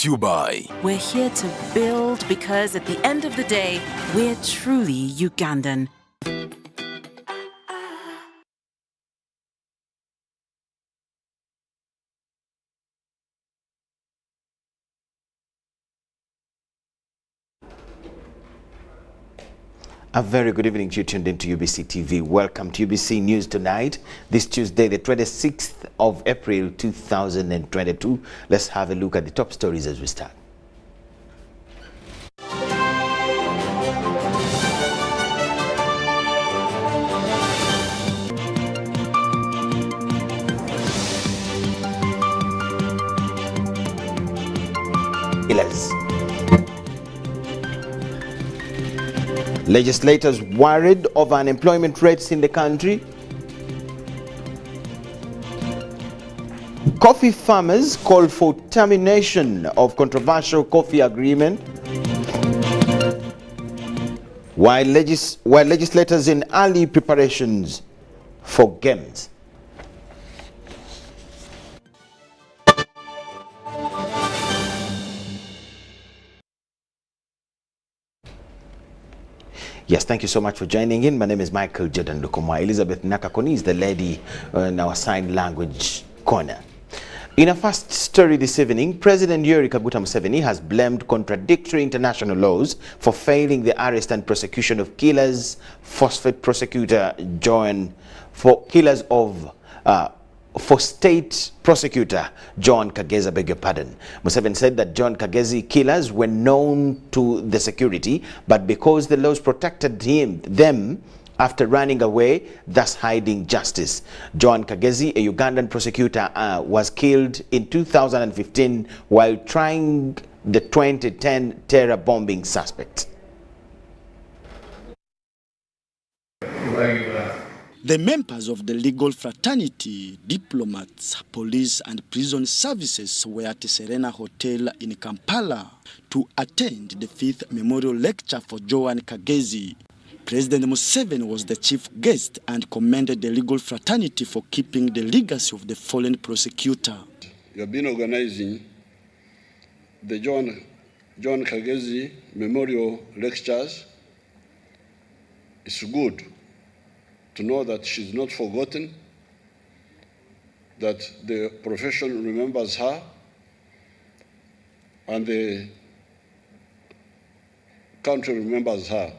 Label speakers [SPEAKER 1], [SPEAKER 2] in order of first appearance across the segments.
[SPEAKER 1] to you by...
[SPEAKER 2] We're here to build because at the end of the day, we're truly Ugandan.
[SPEAKER 3] A very good evening to you tuned into UBC TV. Welcome to UBC News Tonight, this Tuesday, the 26th of April 2022. Let's have a look at the top stories as we start. Legislators worried over unemployment rates in the country. Coffee farmers call for termination of controversial coffee agreement. While legislators in early preparations for games. Yes, thank you so much for joining in. My name is Michael Jordan Lukumwa. Elizabeth Nakakoni is the lady in our sign language corner. In a first story this evening, President Yoweri Kaguta Museveni has blamed contradictory international laws for failing the arrest and prosecution of killers, for State Prosecutor John Kagezi, beg your pardon. Museveni said that John Kagezi killers were known to the security, but because the laws protected them after running away, thus hiding justice. John Kagezi, a Ugandan prosecutor, was killed in 2015 while trying the 2010 terror bombing suspect.
[SPEAKER 4] The members of the legal fraternity, diplomats, police and prison services were at Serena Hotel in Kampala to attend the 5th memorial lecture for John Kagezi. President Museveni was the chief guest and commended the legal fraternity for keeping the legacy of the fallen prosecutor.
[SPEAKER 5] You have been organizing the John Kagezi memorial lectures. It's good to know that she's not forgotten, that the profession remembers her, and the country remembers her.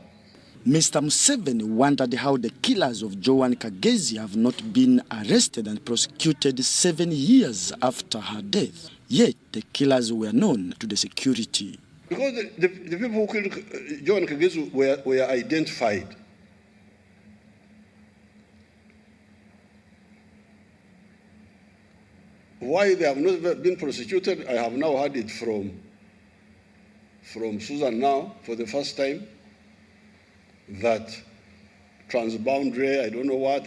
[SPEAKER 4] Mr. Museveni wondered how the killers of John Kagezi have not been arrested and prosecuted 7 years after her death. Yet the killers were known to the security.
[SPEAKER 5] Because the people who killed John Kagezi were identified. Why they have not been prosecuted, I have now heard it from Susan now for the first time, that transboundary, I don't know what.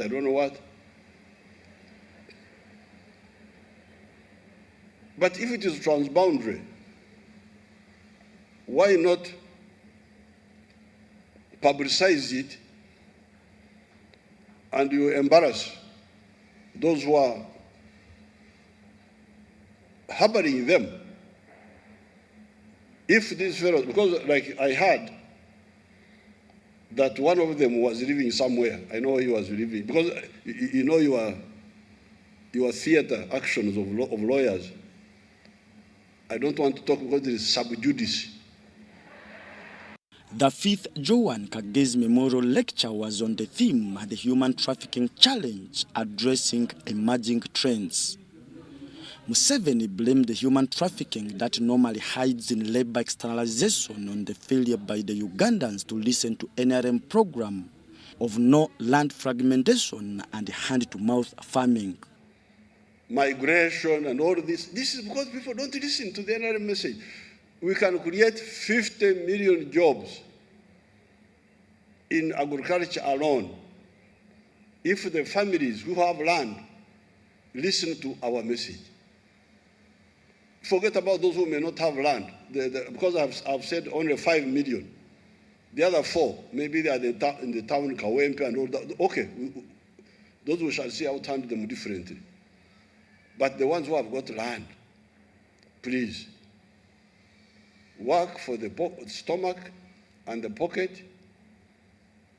[SPEAKER 5] But if it is transboundary, why not publicize it and you embarrass those who are harboring them? If these fellows, because like I heard that one of them was living somewhere. I know he was living, because you know your theater actions of lawyers. I don't want to talk because there is sub judice.
[SPEAKER 4] The 5th John Kagezi Memorial Lecture was on the theme, the Human Trafficking Challenge, addressing emerging trends. Museveni blamed the human trafficking that normally hides in labor externalization on the failure by the Ugandans to listen to NRM program of no land fragmentation and hand-to-mouth farming.
[SPEAKER 5] Migration and all this is because people don't listen to the NRM message. We can create 50 million jobs in agriculture alone if the families who have land listen to our message. Forget about those who may not have land, because I've said only 5 million. The other 4, maybe they are in the town, Kawempe and all that. Okay, those we shall see how to handle them differently. But the ones who have got land, please, work for the stomach and the pocket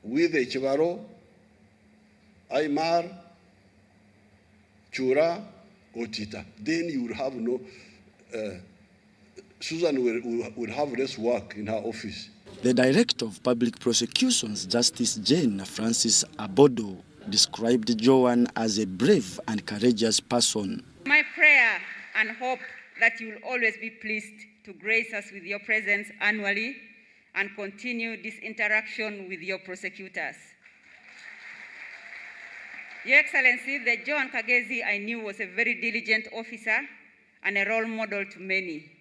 [SPEAKER 5] with a chivaro, aymar, chura, or tita. Then you will have no, Susan will have less work in her office.
[SPEAKER 4] The Director of Public Prosecutions, Justice Jane Francis Abodo, described Joan as a brave and courageous person.
[SPEAKER 1] My prayer and hope that you will always be pleased to grace us with your presence annually and continue this interaction with your prosecutors. Your Excellency, the Joan Kagezi I knew was a very diligent officer and a role model to many.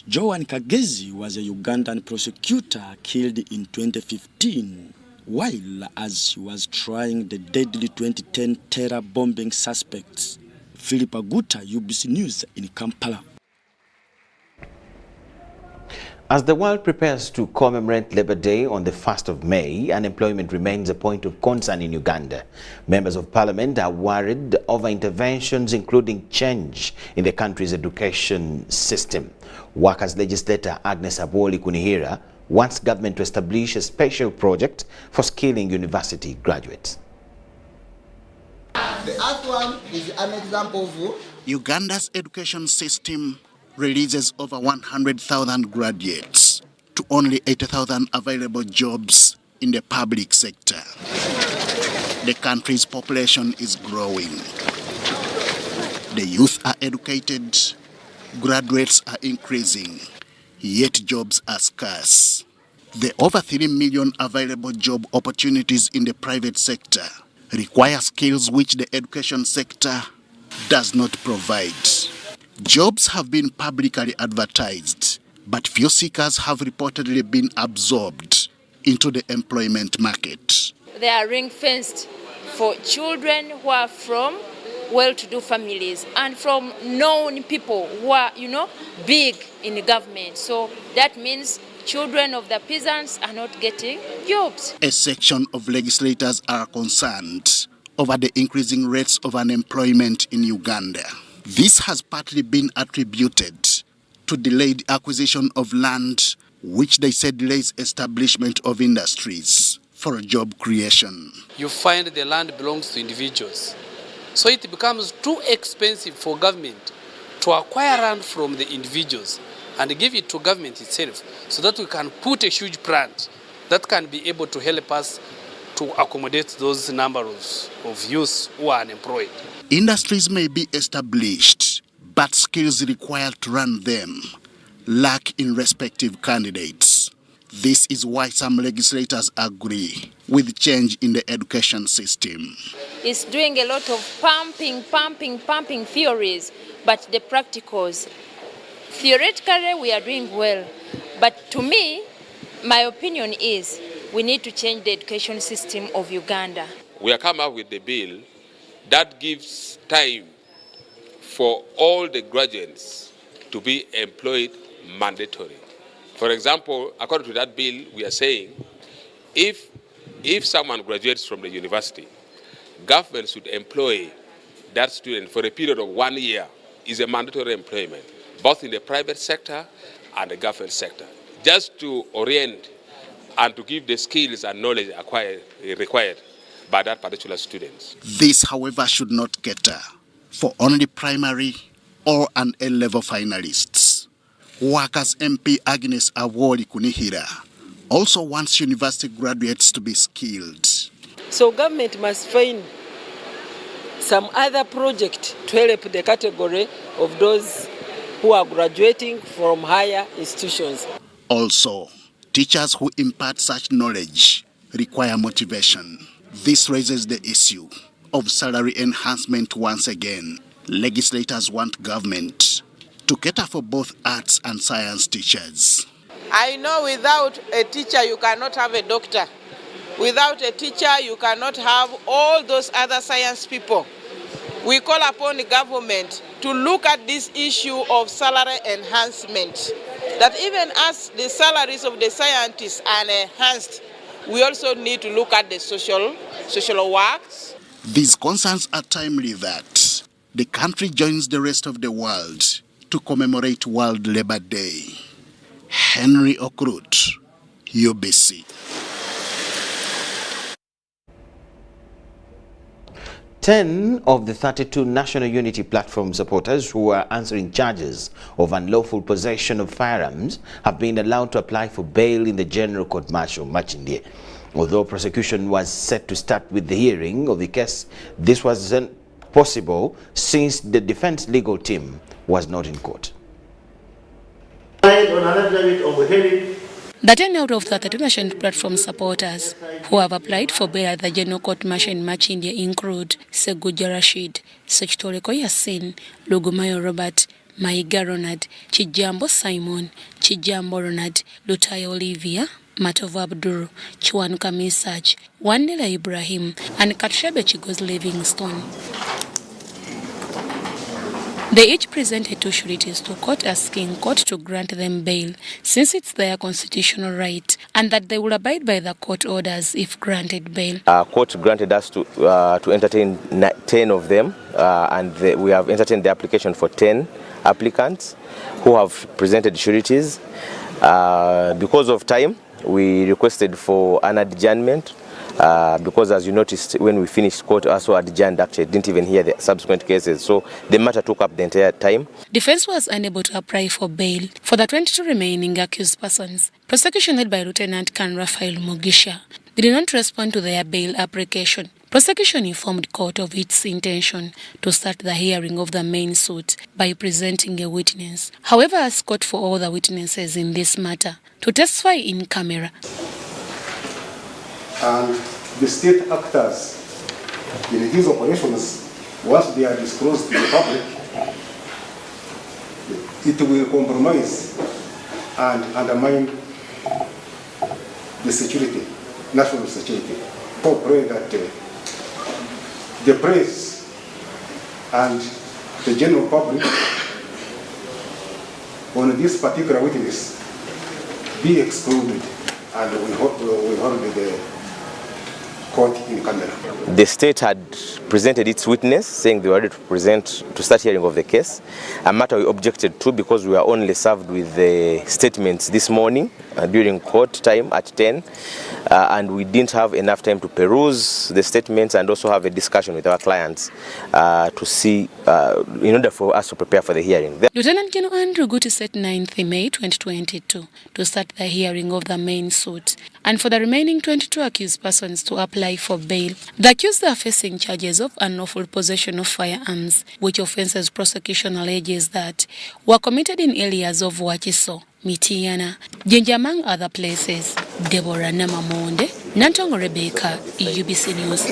[SPEAKER 4] Joan Kagezi was a Ugandan prosecutor killed in 2015 while as she was trying the deadly 2010 terror bombing suspects. Philip Aguta, UBC News in Kampala.
[SPEAKER 3] As the world prepares to commemorate Labour Day on the 1st of May, unemployment remains a point of concern in Uganda. Members of Parliament are worried over interventions including change in the country's education system. Workers legislator Agnes Abwoli Kunihira wants government to establish a special project for skilling university graduates.
[SPEAKER 6] The other one is an example of
[SPEAKER 7] Uganda's education system releases over 100,000 graduates to only 80,000 available jobs in the public sector. The country's population is growing. The youth are educated, graduates are increasing, yet jobs are scarce. The over 3 million available job opportunities in the private sector require skills which the education sector does not provide. Jobs have been publicly advertised, but few seekers have reportedly been absorbed into the employment market.
[SPEAKER 8] They are ring-fenced for children who are from well-to-do families and from known people who are, big in the government. So that means children of the peasants are not getting jobs.
[SPEAKER 7] A section of legislators are concerned over the increasing rates of unemployment in Uganda. This has partly been attributed to delayed acquisition of land, which they said delays establishment of industries for job creation.
[SPEAKER 9] You find the land belongs to individuals. So it becomes too expensive for government to acquire land from the individuals and give it to government itself so that we can put a huge plant that can be able to help us to accommodate those numbers of youths who are unemployed.
[SPEAKER 7] Industries may be established, but skills required to run them lack in respective candidates. This is why some legislators agree with change in the education system.
[SPEAKER 8] It's doing a lot of pumping theories, but the practicals, theoretically we are doing well. But to me, my opinion is we need to change the education system of Uganda.
[SPEAKER 10] We have come up with the bill that gives time for all the graduates to be employed mandatory. For example, according to that bill, we are saying if someone graduates from the university, government should employ that student for a period of 1 year. Is a mandatory employment, both in the private sector and the government sector, just to orient and to give the skills and knowledge required by that particular student.
[SPEAKER 7] This, however, should not cater for only primary or an A-level finalists. Workers MP Agnes Awoli Kunihira also wants university graduates to be skilled.
[SPEAKER 11] So government must find some other project to help the category of those who are graduating from higher institutions.
[SPEAKER 7] Also, teachers who impart such knowledge require motivation. This raises the issue of salary enhancement once again. Legislators want government to cater for both arts and science teachers.
[SPEAKER 12] I know without a teacher you cannot have a doctor. Without a teacher you cannot have all those other science people. We call upon the government to look at this issue of salary enhancement. That even as the salaries of the scientists are enhanced, we also need to look at the social works.
[SPEAKER 7] These concerns are timely that the country joins the rest of the world to commemorate World Labour Day. Henry Okrut, UBC.
[SPEAKER 3] 10 of the 32 National Unity Platform supporters who are answering charges of unlawful possession of firearms have been allowed to apply for bail in the General Court Martial Machindie. Although prosecution was set to start with the hearing of the case, this wasn't possible since the defense legal team was not in court.
[SPEAKER 13] The 10 out of the 32 National Platform supporters who have applied for bail at the General Court Martial in Machindie include Seguja Rashid, Sektoreko Yasin, Lugumayo Robert, Maiga Ronald, Chijambo Simon, Chijambo Ronald, Lutaya Olivia, Matova Abdul, Chwanuka Misaj, Wandela Ibrahim, and Katrebe Chigos Livingstone. They each presented 2 sureties to court asking court to grant them bail since it's their constitutional right and that they will abide by the court orders if granted bail.
[SPEAKER 14] Court granted us to entertain 10 of them and we have entertained the application for 10 applicants who have presented sureties. Because of time, we requested for an adjournment. Because as you noticed, when we finished court, also adjourned, actually didn't even hear the subsequent cases. So the matter took up the entire time.
[SPEAKER 13] Defense was unable to apply for bail for the 22 remaining accused persons. Prosecution led by Lieutenant Colonel Raphael Mugisha did not respond to their bail application. Prosecution informed court of its intention to start the hearing of the main suit by presenting a witness. However, asked court for all the witnesses in this matter to testify in camera.
[SPEAKER 15] And the state actors in these operations, once they are disclosed to the public, it will compromise and undermine the security, national security. I pray that the press and the general public on this particular witness be excluded, and we hold the court in camera.
[SPEAKER 14] The state had presented its witness saying they were ready to start hearing of the case, a matter we objected to because we were only served with the statements this morning during court time at 10 and we didn't have enough time to peruse the statements and also have a discussion with our clients to see in order for us to prepare for the hearing.
[SPEAKER 13] Lieutenant General Andrew Guti set 9th May 2022 to start the hearing of the main suit and for the remaining 22 accused persons to apply for bail. The accused are facing charges of unlawful possession of firearms, which offences prosecution alleges that were committed in areas of Wachiso, Mitiana, Jinja, among other places. Deborah Namamonde, Nantongo Rebecca, UBC News.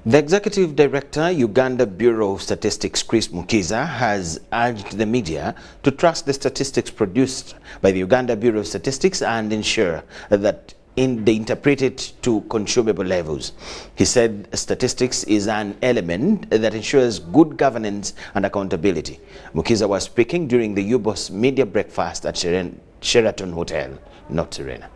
[SPEAKER 3] The Executive Director, Uganda Bureau of Statistics, Chris Mukiza, has urged the media to trust the statistics produced by the Uganda Bureau of Statistics and ensure that they interpret it to consumable levels. He said statistics is an element that ensures good governance and accountability. Mukiza was speaking during the UBC media breakfast at Sheraton Hotel, North Serena.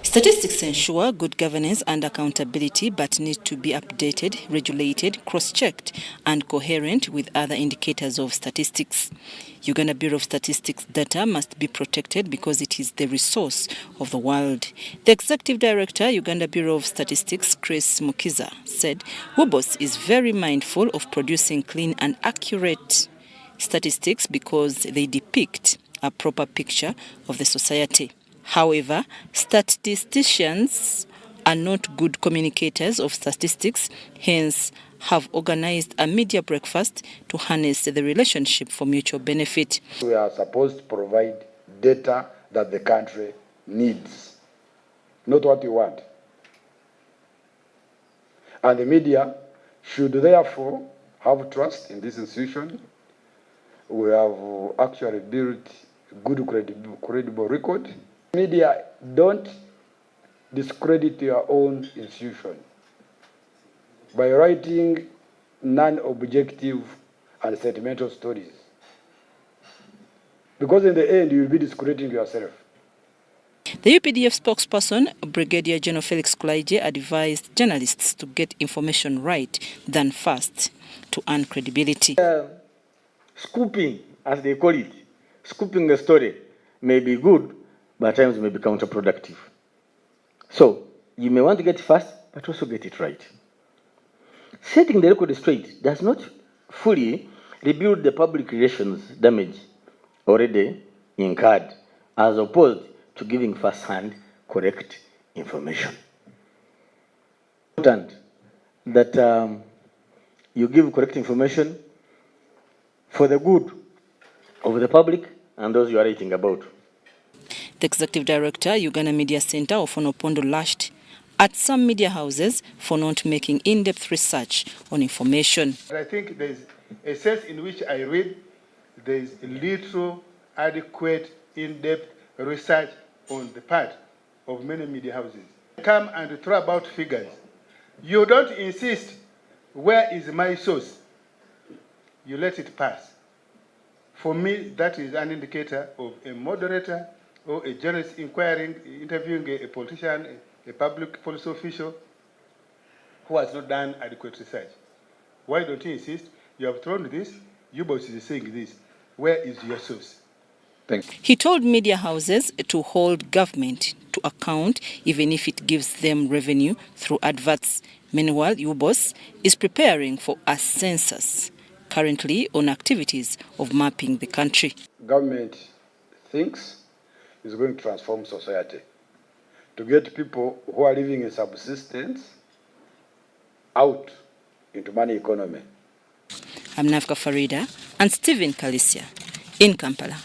[SPEAKER 16] Statistics ensure good governance and accountability but need to be updated, regulated, cross-checked and coherent with other indicators of statistics. Uganda Bureau of Statistics data must be protected because it is the resource of the world. The Executive Director, Uganda Bureau of Statistics, Chris Mukiza, said UBC is very mindful of producing clean and accurate statistics because they depict a proper picture of the society. However, statisticians are not good communicators of statistics, hence have organized a media breakfast to harness the relationship for mutual benefit.
[SPEAKER 17] We are supposed to provide data that the country needs, not what you want. And the media should therefore have trust in this institution. We have actually built good credible record. Media, don't discredit your own institution by writing non-objective and sentimental stories. Because in the end, you will be discrediting yourself.
[SPEAKER 16] The UPDF spokesperson, Brigadier General Felix Kulaije, advised journalists to get information right than fast to earn credibility.
[SPEAKER 18] Scooping, as they call it, scooping the story may be good, but at times may be counterproductive. So you may want to get it fast, but also get it right. Setting the record straight does not fully rebuild the public relations damage already incurred, as opposed to giving first-hand correct information. It's important that you give correct information for the good of the public and those you are writing about.
[SPEAKER 16] The executive director, Uganda Media Center of Onopondo, lashed at some media houses for not making in-depth research on information.
[SPEAKER 15] I think there is a sense in which I read there is little adequate in-depth research on the part of many media houses. Come and throw about figures. You don't insist, where is my source? You let it pass. For me, that is an indicator of a moderator or a journalist interviewing a politician, a public policy official who has not done adequate research. Why don't you insist? You have thrown this, UBC is saying this. Where is your source? Thank you.
[SPEAKER 16] He told media houses to hold government to account even if it gives them revenue through adverts. Meanwhile, UBC is preparing for a census, currently on activities of mapping the country.
[SPEAKER 17] Government thinks is going to transform society to get people who are living in subsistence out into money economy.
[SPEAKER 16] I'm Nafka Farida and Stephen Kalisia in Kampala.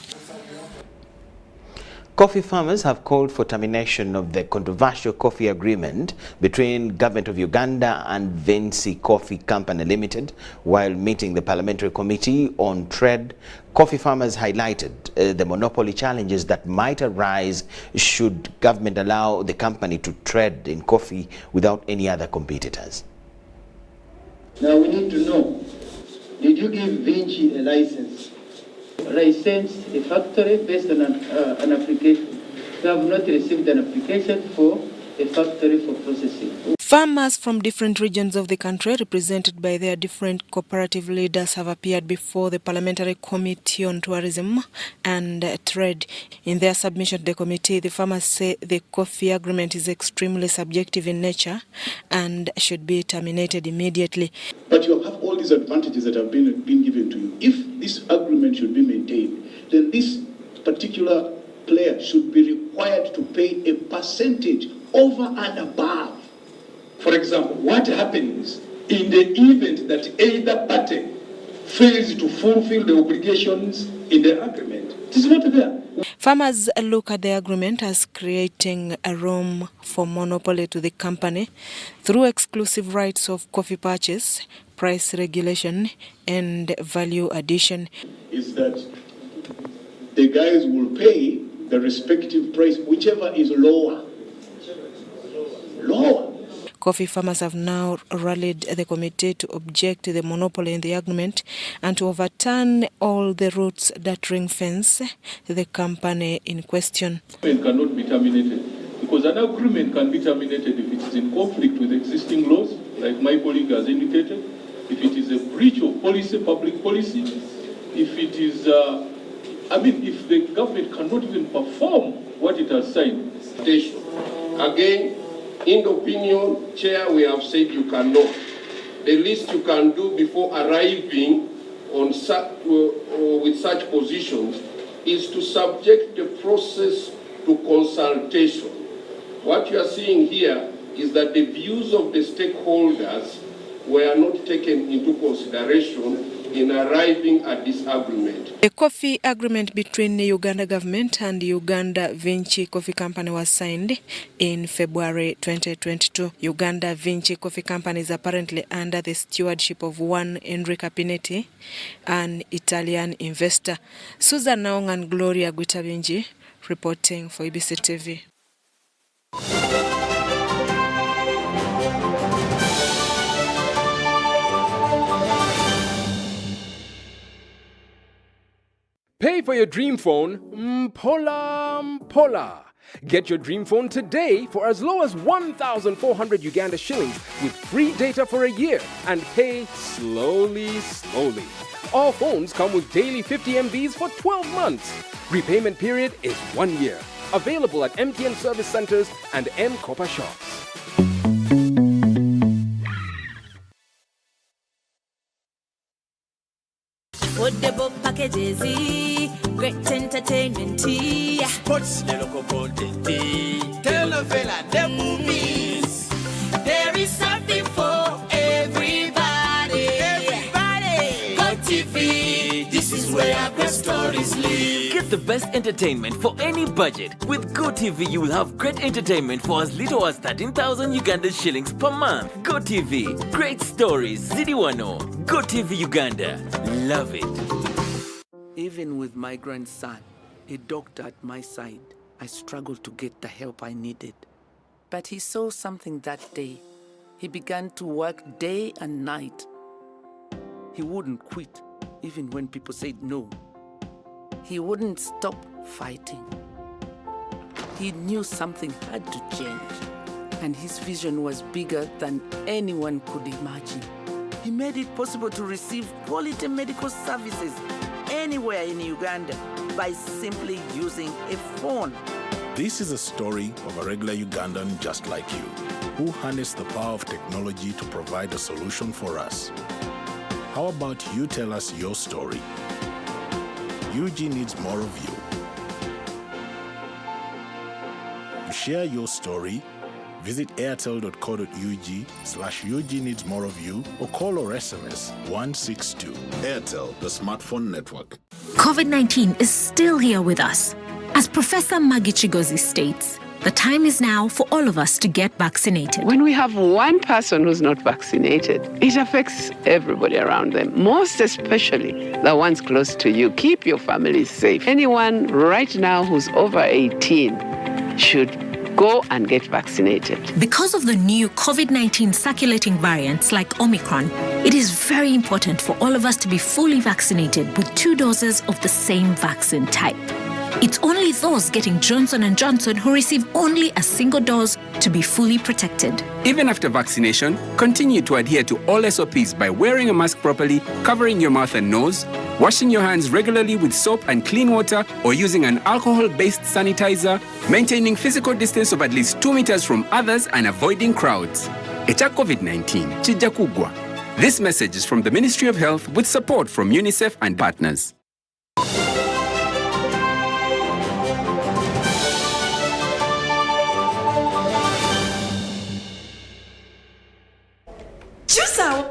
[SPEAKER 3] Coffee farmers have called for termination of the controversial coffee agreement between Government of Uganda and Vinci Coffee Company Limited. While meeting the Parliamentary Committee on Trade, coffee farmers highlighted the monopoly challenges that might arise should government allow the company to trade in coffee without any other competitors.
[SPEAKER 19] Now we need to know, did you give Vinci a license a factory based on an application? We have not received an application for a factory for processing.
[SPEAKER 20] Farmers from different regions of the country, represented by their different cooperative leaders, have appeared before the Parliamentary Committee on Tourism and Trade. In their submission to the committee, the farmers say the coffee agreement is extremely subjective in nature and should be terminated immediately.
[SPEAKER 21] But you have all these advantages that have been given to you. If this agreement should be maintained, then this particular player should be required to pay a percentage over and above. For example, what happens in the event that either party fails to fulfill the obligations in the agreement? It is not there.
[SPEAKER 20] Farmers look at the agreement as creating a room for monopoly to the company through exclusive rights of coffee purchase, price regulation, and value addition.
[SPEAKER 21] Is that the guys will pay the respective price, whichever is lower.
[SPEAKER 20] Coffee farmers have now rallied the committee to object to the monopoly in the agreement and to overturn all the routes that ring-fence the company in question.
[SPEAKER 22] It cannot be terminated because an agreement can be terminated if it is in conflict with existing laws, like my colleague has indicated, if it is a breach of policy, public policy, if it is, if the government cannot even perform what it has signed.
[SPEAKER 10] Again, in the opinion, Chair, we have said you cannot. The least you can do before arriving on with such positions is to subject the process to consultation. What you are seeing here is that the views of the stakeholders were not taken into consideration in arriving at this agreement.
[SPEAKER 20] A coffee agreement between the Uganda government and Uganda Vinci Coffee Company was signed in February 2022. Uganda Vinci Coffee Company is apparently under the stewardship of one Enrico Pinetti, an Italian investor. Susan Naong and Gloria Guitabinji reporting for UBC TV.
[SPEAKER 23] Pay for your dream phone, Mpola. Get your dream phone today for as low as 1,400 Uganda shillings with free data for a year and pay slowly. All phones come with daily 50 MBs for 12 months. Repayment period is 1 year. Available at MTN service centers and M-Copper shops.
[SPEAKER 1] Affordable packages, great entertainment, sports, the local content, telenovela, the movies. There is something for everybody. Everybody, Go TV. This is where great stories live.
[SPEAKER 2] Get the best entertainment for any budget. With GoTV, you will have great entertainment for as little as 13,000 Uganda shillings per month. GoTV, great stories, Zidiwano. GoTV Uganda, love it.
[SPEAKER 5] Even with my grandson, a doctor at my side, I struggled to get the help I needed. But he saw something that day. He began to work day and night. He wouldn't quit, even when people said no. He wouldn't stop fighting. He knew something had to change, and his vision was bigger than anyone could imagine. He made it possible to receive quality medical services anywhere in Uganda by simply using a phone.
[SPEAKER 24] This is a story of a regular Ugandan just like you, who harnessed the power of technology to provide a solution for us. How about you tell us your story? UG needs more of you. To share your story, visit airtel.co.ug/UG needs more of you or call or SMS 162. Airtel, the smartphone network.
[SPEAKER 25] COVID-19 is still here with us. As Professor Maggie Chigozi states, the time is now for all of us to get vaccinated.
[SPEAKER 26] When we have one person who's not vaccinated, it affects everybody around them, most especially the ones close to you. Keep your families safe. Anyone right now who's over 18 should go and get vaccinated.
[SPEAKER 25] Because of the new COVID-19 circulating variants like Omicron, it is very important for all of us to be fully vaccinated with 2 doses of the same vaccine type. It's only those getting Johnson & Johnson who receive only a single dose to be fully protected.
[SPEAKER 27] Even after vaccination, continue to adhere to all SOPs by wearing a mask properly, covering your mouth and nose, washing your hands regularly with soap and clean water or using an alcohol-based sanitizer, maintaining physical distance of at least 2 meters from others and avoiding crowds. Echa COVID-19, chija kugwa. This message is from the Ministry of Health with support from UNICEF and partners.
[SPEAKER 1] Choose our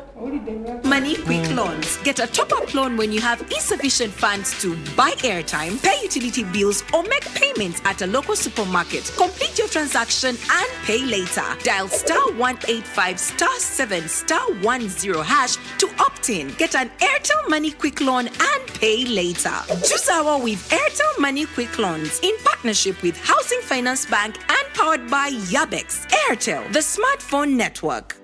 [SPEAKER 1] Money Quick Loans. Get a top-up loan when you have insufficient funds to buy airtime, pay utility bills, or make payments at a local supermarket. Complete your transaction and pay later. Dial *185 *7 *10# to opt in. Get an Airtel Money Quick Loan and pay later. Choose our with Airtel Money Quick Loans in partnership with Housing Finance Bank and powered by Yabex. Airtel, the smartphone network.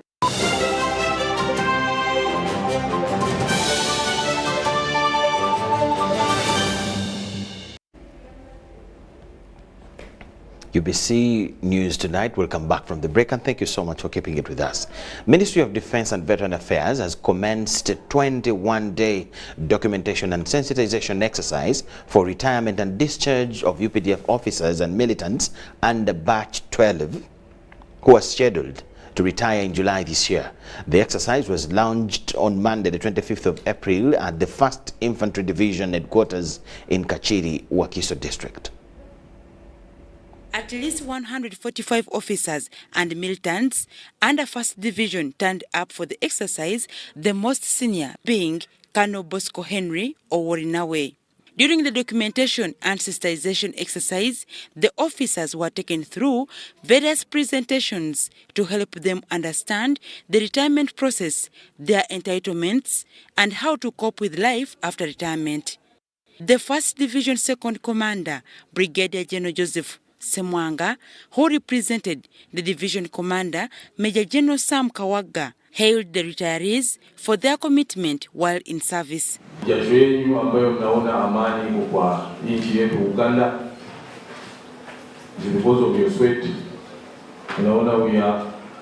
[SPEAKER 3] UBC News tonight. We'll come back from the break, and thank you so much for keeping it with us. Ministry of Defense and Veteran Affairs has commenced a 21-day documentation and sensitization exercise for retirement and discharge of UPDF officers and militants under Batch 12 who are scheduled to retire in July this year. The exercise was launched on Monday, the 25th of April at the 1st Infantry Division headquarters in Kachiri, Wakiso District.
[SPEAKER 28] At least 145 officers and militants under 1st Division turned up for the exercise, the most senior being Colonel Bosco Henry Oworinawe. During the documentation and sensitization exercise, the officers were taken through various presentations to help them understand the retirement process, their entitlements, and how to cope with life after retirement. The 1st Division 2nd Commander, Brigadier General Joseph Semwanga, who represented the division commander, Major General Sam Kawaga, hailed the retirees for their commitment while in service.
[SPEAKER 22] Jasho yenu ambayo mnaona amani kwa nchi yetu Uganda, because of your sweat,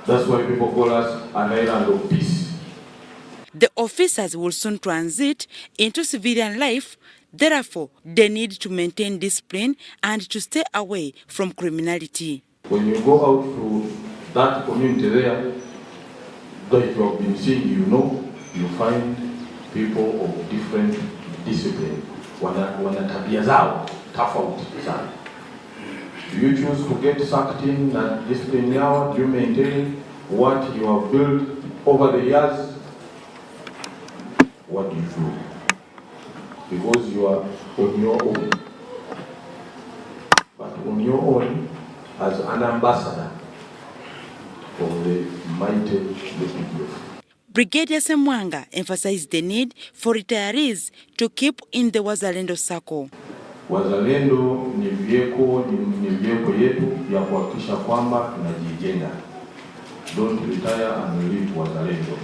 [SPEAKER 22] that's why people call us an island of peace.
[SPEAKER 28] The officers will soon transit into civilian life. Therefore, they need to maintain discipline and to stay away from criminality.
[SPEAKER 4] When you go out to that community there, that you have been seeing, you find people of different discipline. Wana tabia zao tofauti sana. Do you choose to get sucked in and discipline now? Do you maintain what you have built over the years? What do you do? Because you are on your own. But on your own, as an ambassador of the mighty UPDF.
[SPEAKER 28] Brigadier Semwanga emphasized the need for retirees to keep in the Wazalendo circle.
[SPEAKER 4] Wazalendo ni vyeko yetu ya kuhakikisha kwamba tunajijenga. Don't retire and leave Wazalendo.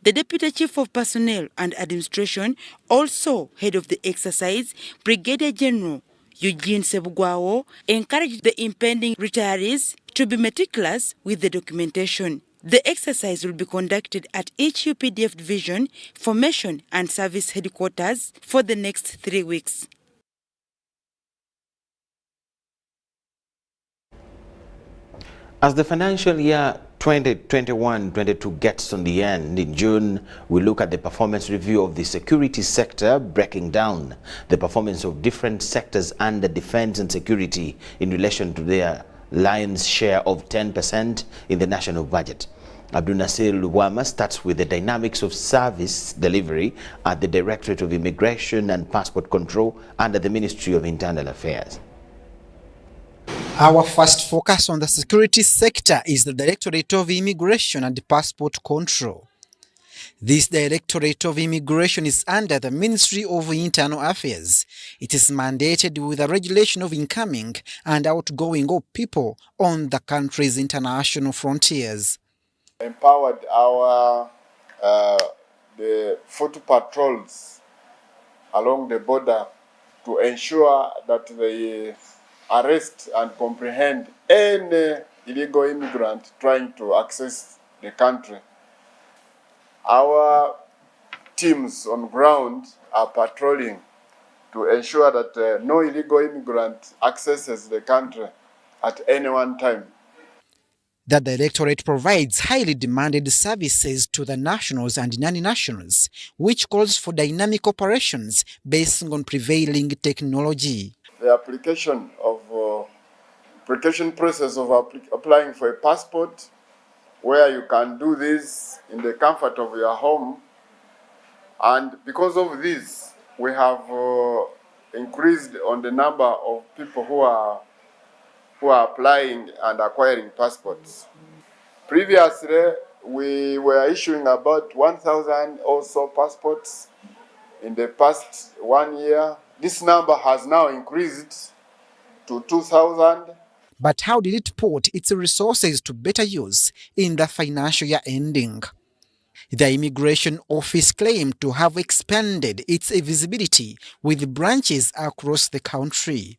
[SPEAKER 28] The Deputy Chief of Personnel and Administration, also head of the exercise, Brigadier General Eugene Sebugwao, encouraged the impending retirees to be meticulous with the documentation. The exercise will be conducted at each UPDF division, formation and service headquarters for the next 3 weeks.
[SPEAKER 3] As the financial year 2021-22 gets on the end, in June, we look at the performance review of the security sector, breaking down the performance of different sectors under defense and security in relation to their lion's share of 10% in the national budget. Abdul Nasir Luwama starts with the dynamics of service delivery at the Directorate of Immigration and Passport Control under the Ministry of Internal Affairs.
[SPEAKER 6] Our first focus on the security sector is the Directorate of Immigration and Passport Control. This Directorate of Immigration is under the Ministry of Internal Affairs. It is mandated with the regulation of incoming and outgoing of people on the country's international frontiers.
[SPEAKER 7] Empowered our the foot patrols along the border to ensure that they arrest and comprehend any illegal immigrant trying to access the country. Our teams on ground are patrolling to ensure that no illegal immigrant accesses the country at any one time.
[SPEAKER 6] The Directorate provides highly demanded services to the nationals and non-nationals, which calls for dynamic operations based on prevailing technology.
[SPEAKER 7] The application process of applying for a passport, where you can do this in the comfort of your home. And because of this, we have increased on the number of people who are applying and acquiring passports. Previously, we were issuing about 1,000 or so passports in the past 1 year. This number has now increased to 2,000.
[SPEAKER 6] But how did it put its resources to better use in the financial year ending? The Immigration Office claimed to have expanded its visibility with branches across the country.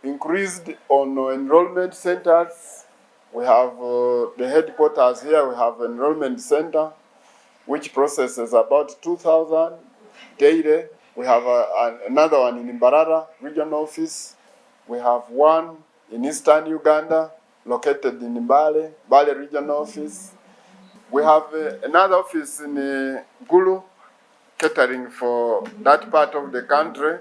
[SPEAKER 7] Increased on enrollment centers. We have the headquarters here, we have enrollment center, which processes about 2,000 daily. We have another one in Mbarara regional office. We have one in Eastern Uganda, located in Mbale regional office. We have another office in Gulu, catering for that part of the country.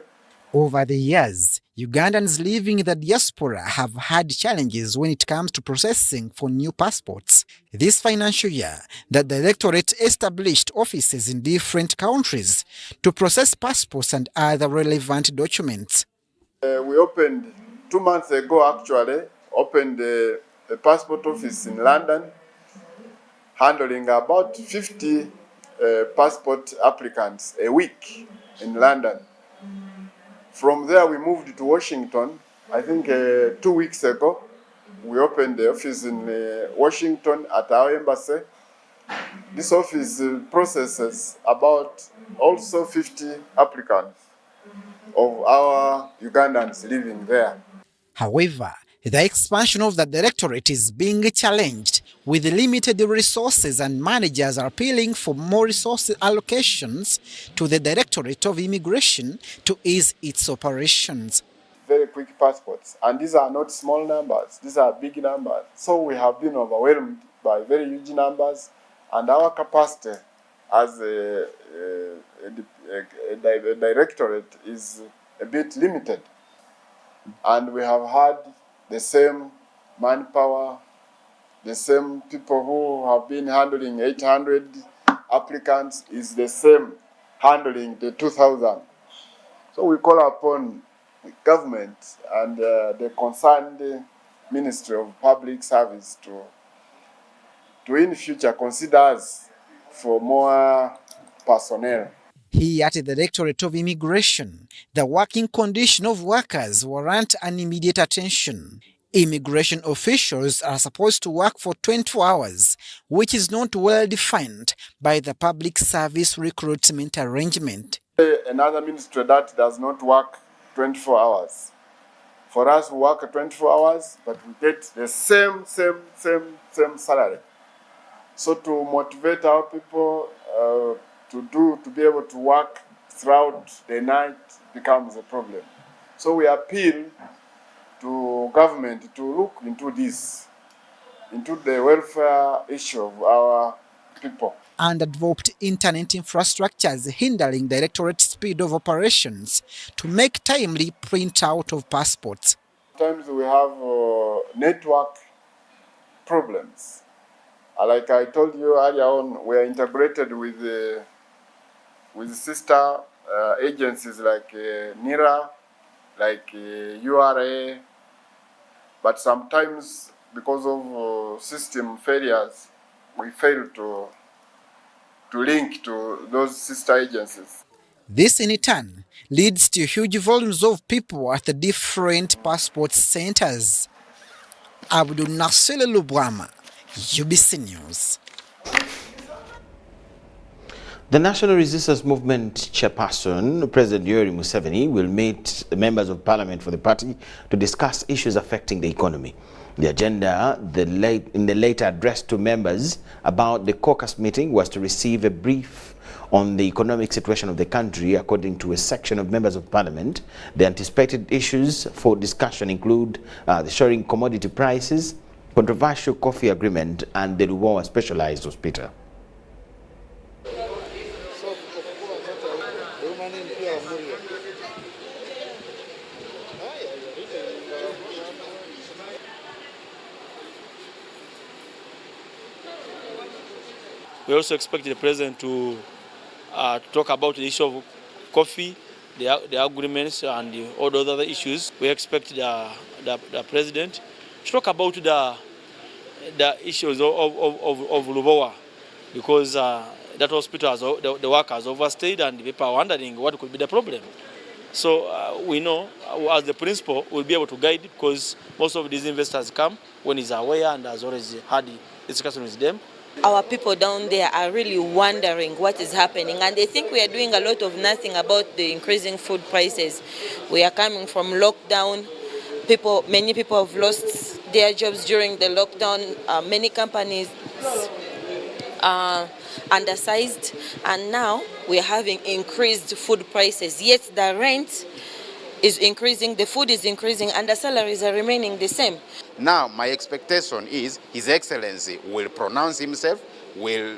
[SPEAKER 6] Over the years, Ugandans living in the diaspora have had challenges when it comes to processing for new passports. This financial year, the Directorate established offices in different countries to process passports and other relevant documents.
[SPEAKER 7] We opened 2 months ago, actually, a passport office in London, handling about 50 passport applicants a week in London. From there, we moved to Washington. I think 2 weeks ago, we opened the office in Washington at our embassy. This office processes about also 50 applicants of our Ugandans living there.
[SPEAKER 6] However, the expansion of the Directorate is being challenged With limited resources, and managers are appealing for more resource allocations to the Directorate of Immigration to ease its operations.
[SPEAKER 7] Very quick passports, and these are not small numbers, these are big numbers. So we have been overwhelmed by very huge numbers, and our capacity as a directorate is a bit limited. And we have had the same manpower, the same people who have been handling 800 applicants is the same handling the 2,000. So we call upon the government and the concerned Ministry of Public Service to in future consider us for more personnel.
[SPEAKER 6] Here at the Directorate of Immigration, the working condition of workers warrant an immediate attention. Immigration officials are supposed to work for 24 hours, which is not well defined by the public service recruitment arrangement.
[SPEAKER 7] Another ministry that does not work 24 hours. For us, we work 24 hours, but we get the same salary. So to motivate our people to be able to work throughout the night becomes a problem. So we appeal to government to look into this, into the welfare issue of our people.
[SPEAKER 6] Underdeveloped internet infrastructures hindering Directorate speed of operations to make timely printout of passports.
[SPEAKER 7] Sometimes we have network problems. Like I told you earlier on, we are integrated with sister agencies like NIRA, like URA, but sometimes because of system failures, we fail to link to those sister agencies.
[SPEAKER 6] This in turn leads to huge volumes of people at the different passport centers. Abdul Nasser Lubwama, UBC News.
[SPEAKER 3] The National Resistance Movement chairperson, President Yoweri Museveni, will meet the members of parliament for the party to discuss issues affecting the economy. The agenda in the later address to members about the caucus meeting was to receive a brief on the economic situation of the country. According to a section of members of parliament, the anticipated issues for discussion include the soaring commodity prices, controversial coffee agreement, and the Luwawa Specialized Hospital.
[SPEAKER 8] We also expect the president to talk about the issue of coffee, the agreements, and all those other issues. We expect the president to talk about the issues of Luwawa, because that hospital, the work has overstayed, and people are wondering what could be the problem. So we know, as the principal, we'll be able to guide, because most of these investors come when he's aware and has always had discussion with them.
[SPEAKER 9] Our people down there are really wondering what is happening, and they think we are doing a lot of nothing about the increasing food prices. We are coming from lockdown. Many people have lost their jobs during the lockdown. Many companies are undersized, and now we are having increased food prices. Yet the rent is increasing, the food is increasing, and the salaries are remaining the same.
[SPEAKER 11] Now, my expectation is His Excellency will pronounce himself, will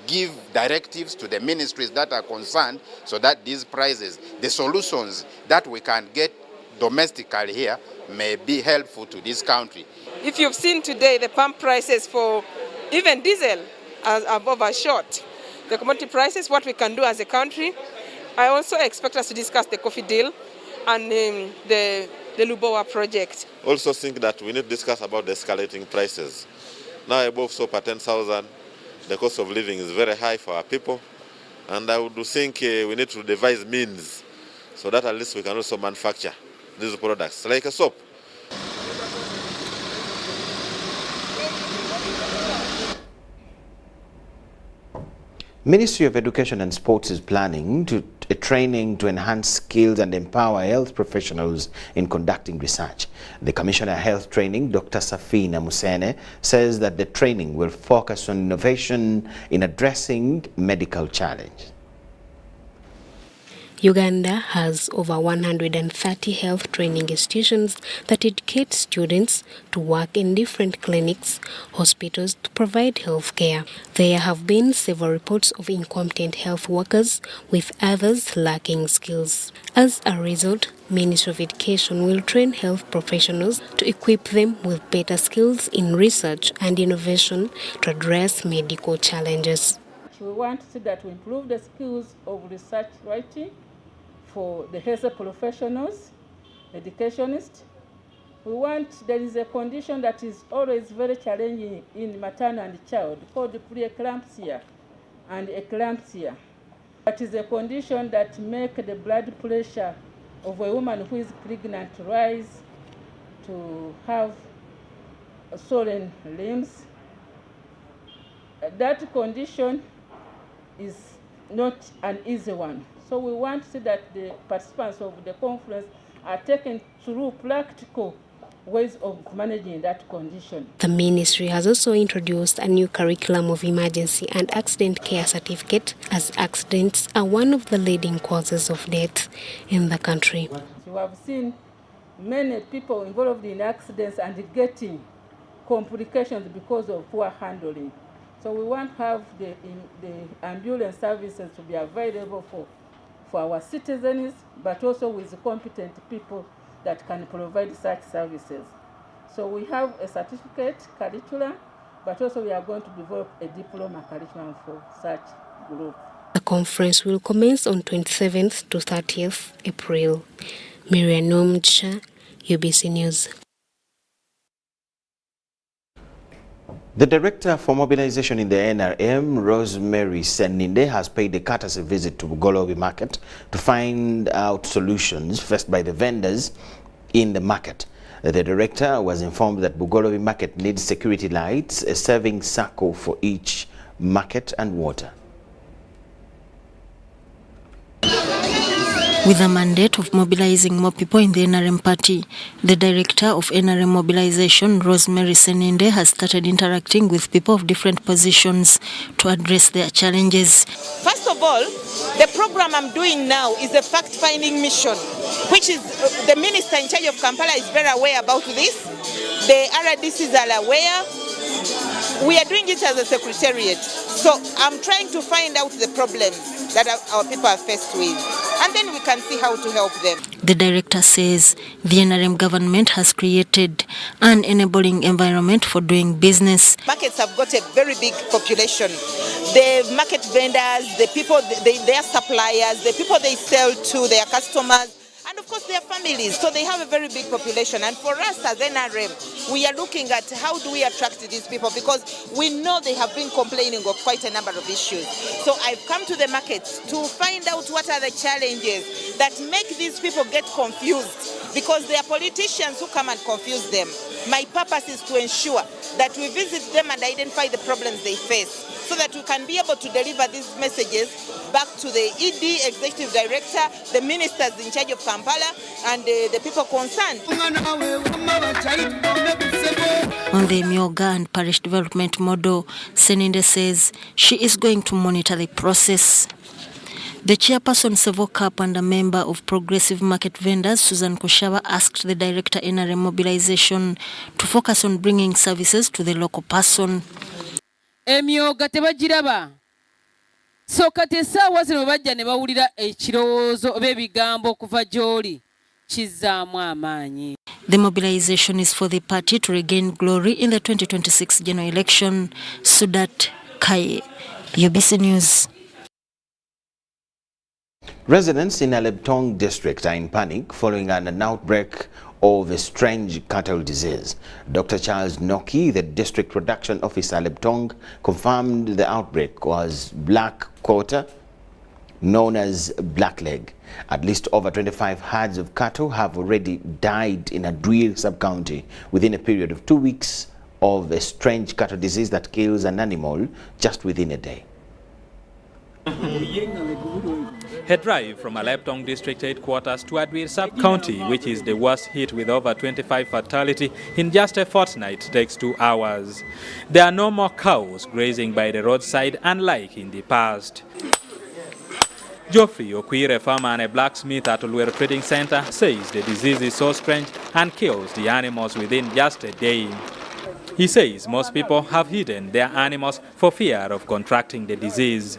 [SPEAKER 11] give directives to the ministries that are concerned, so that these prices, the solutions that we can get domestically here, may be helpful to this country.
[SPEAKER 12] If you've seen today, the pump prices for even diesel have overshot the commodity prices, what we can do as a country. I also expect us to discuss the coffee deal and the Luwawa project.
[SPEAKER 13] Also think that we need to discuss about the escalating prices. Now above soap at 10,000, the cost of living is very high for our people. And I would think we need to devise means so that at least we can also manufacture these products, like a soap.
[SPEAKER 3] Ministry of Education and Sports is planning to a training to enhance skills and empower health professionals in conducting research. The Commissioner of Health Training, Dr. Safina Musene, says that the training will focus on innovation in addressing medical challenge.
[SPEAKER 10] Uganda has over 130 health training institutions that educate students to work in different clinics, hospitals to provide health care. There have been several reports of incompetent health workers, with others lacking skills. As a result, Ministry of Education will train health professionals to equip them with better skills in research and innovation to address medical challenges.
[SPEAKER 14] We want to see that we improve the skills of research writing for the health professionals, educationists. We want, there is a condition that is always very challenging in maternal and child called preeclampsia and eclampsia. That is a condition that makes the blood pressure of a woman who is pregnant rise, to have swollen limbs. That condition is not an easy one. So we want to see that the participants of the conference are taken through practical ways of managing that condition.
[SPEAKER 10] The ministry has also introduced a new curriculum of emergency and accident care certificate, as accidents are one of the leading causes of death in the country.
[SPEAKER 14] We have seen many people involved in accidents and getting complications because of poor handling. So we want to have the ambulance services to be available for our citizens, but also with competent people that can provide such services. So we have a certificate curriculum, but also we are going to develop a diploma curriculum for such group.
[SPEAKER 10] The conference will commence on 27th to 30th April. Miriam Nomcha, UBC News.
[SPEAKER 3] The Director for Mobilization in the NRM, Rosemary Seninde, has paid a courtesy visit to Bugolobi Market to find out solutions faced by the vendors in the market. The Director was informed that Bugolobi Market needs security lights, a serving circle for each market, and water.
[SPEAKER 15] With a mandate of mobilizing more people in the NRM party, the Director of NRM Mobilization, Rosemary Seninde, has started interacting with people of different positions to address their challenges.
[SPEAKER 9] First of all, the program I'm doing now is a fact-finding mission, which is the minister in charge of Kampala is very aware about this. The RDCs are aware. We are doing it as a secretariat. So I'm trying to find out the problems that our people are faced with, and then we can see how to help them.
[SPEAKER 15] The Director says the NRM government has created an enabling environment for doing business.
[SPEAKER 9] Markets have got a very big population. The market vendors, the people, their suppliers, the people they sell to, their customers, and of course their families. So they have a very big population. And for us as NRM, we are looking at how do we attract these people, because we know they have been complaining of quite a number of issues. So I've come to the markets to find out what are the challenges that make these people get confused, because they are politicians who come and confuse them. My purpose is to ensure that we visit them and identify the problems they face, so that we can be able to deliver these messages back to the ED, Executive Director, the ministers in charge of Kampala, and the people concerned.
[SPEAKER 15] On the Myoga and Parish Development model, Seninde says she is going to monitor the process. The chairperson, Sevocap, and a member of Progressive Market Vendors, Susan Koshaba, asked the Director NRM Mobilization to focus on bringing services to the local person.
[SPEAKER 16] Emyoga tebagiraba. So kati essaawa zino bajja ne bawulira ekirowoozo oba ebigambo okuva gy'oli kizzaamu amaanyi.
[SPEAKER 15] The mobilization is for the party to regain glory in the 2026 general election. Sudat Kaye, UBC News.
[SPEAKER 3] Residents in Alebtong district are in panic following an outbreak of a strange cattle disease. Dr. Charles Noki, the district production officer at Alebtong, confirmed the outbreak was black quarter, known as blackleg. At least over 25 herds of cattle have already died in Adwir sub-county within a period of 2 weeks of a strange cattle disease that kills an animal just within a day.
[SPEAKER 2] Her drive from Aleptong district headquarters to Adwir sub-county, which is the worst hit with over 25 fatality, in just a fortnight takes 2 hours. There are no more cows grazing by the roadside unlike in the past. Geoffrey Okwire, a farmer and a blacksmith at Ulwer Trading Center, says the disease is so strange and kills the animals within just a day. He says most people have hidden their animals for fear of contracting the disease.